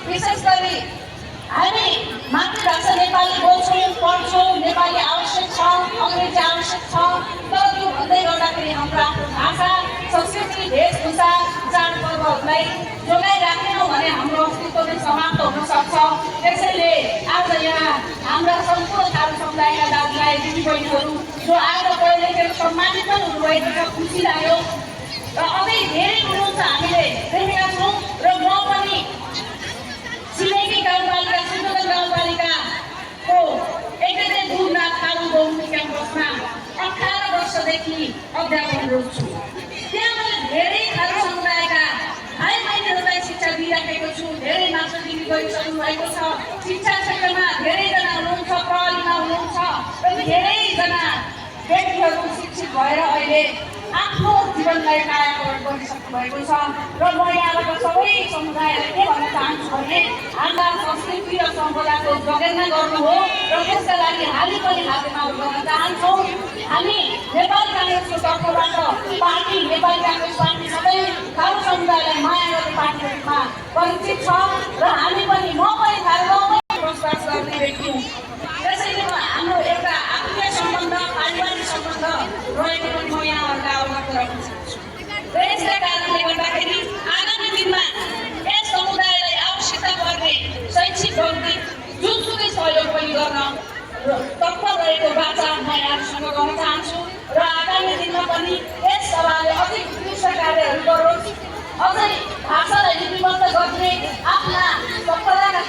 विशेष गरी हामी मातृभाषा नेपाली बोल्छौँ, पढ्छौँ, नेपाली आवश्यक छ, अङ्ग्रेजी आवश्यक छ, तर त्यो भन्दै गर्दाखेरि हाम्रो आफ्नो भाषा, संस्कृति, वेशभूषा, चाडपर्वहरूलाई जोगाइराखेनौँ भने हाम्रो अस्तित्व नै समाप्त हुन सक्छ। त्यसैले आज यहाँ हाम्रा सम्पूर्ण थारू समुदायका दाजुभाइ दिदीबहिनीहरू जो आएर पहिलेखेर सम्मानित पनि हुनुभएको छ, खुसी लाग्यो र अझै धेरै हुनुहुन्छ हामीले देखेका छौँ र म पनि छिमेकी गाउँपालिका सिन्धुली गाउँपालिकाको एकै दुर्नाथ थारू बहुमुखी क्याम्पसमा 18 वर्षदेखि अध्यापन गर्छु। त्यहाँ मैले धेरै थारू समुदायका भाइ बहिनीहरूलाई शिक्षा दिइराखेको छु। धेरै मास्टर डिग्री गरिसक्नु भएको छ, शिक्षा क्षेत्रमा धेरैजना हुनुहुन्छ, प्रहरीमा हुनुहुन्छ र धेरैजना व्यक्तिहरू शिक्षित भएर अहिले आफ्नो जीवनलाई कायाकल्प गरिसक्नु भएको छ। र म यहाँबाट सबै समुदायलाई के भन्न चाहन्छु भने हाम्रा संस्कृति र सम्पदाको जगेर्ना गर्नु हो र त्यसका लागि हामी पनि हातेमालो गर्न चाहन्छौँ। हामी नेपाली काङ्ग्रेसको तर्फबाट पार्टी नेपाली काङ्ग्रेस पार्टी सबै थारू समुदायलाई माया गर्ने पार्टीको रूपमा परिचित छ र हामी पनि म पनि थारू गाउँमै बसोबास गर्ने व्यक्ति हुँ। त्यसैले हाम्रो एउटा आत्मीय सम्बन्ध, पारिवारिक सम्बन्ध रहेको पनि म यहाँहरूलाई अवगत गराउन चाहन्छु। र यसका कारणले गर्दाखेरि आगामी दिनमा यस समुदायलाई आवश्यकता पर्ने शैक्षिक, बौद्धिक जुनसुकै सहयोग पनि गर्न तत्पर रहेको वाचा म यहाँहरूसँग गर्न चाहन्छु र आगामी दिनमा पनि यस सभाले अझै उत्कृष्ट कार्यहरू गरोस्, अझै भाषालाई लिपिबद्ध गर्ने आफ्ना सम्पदाका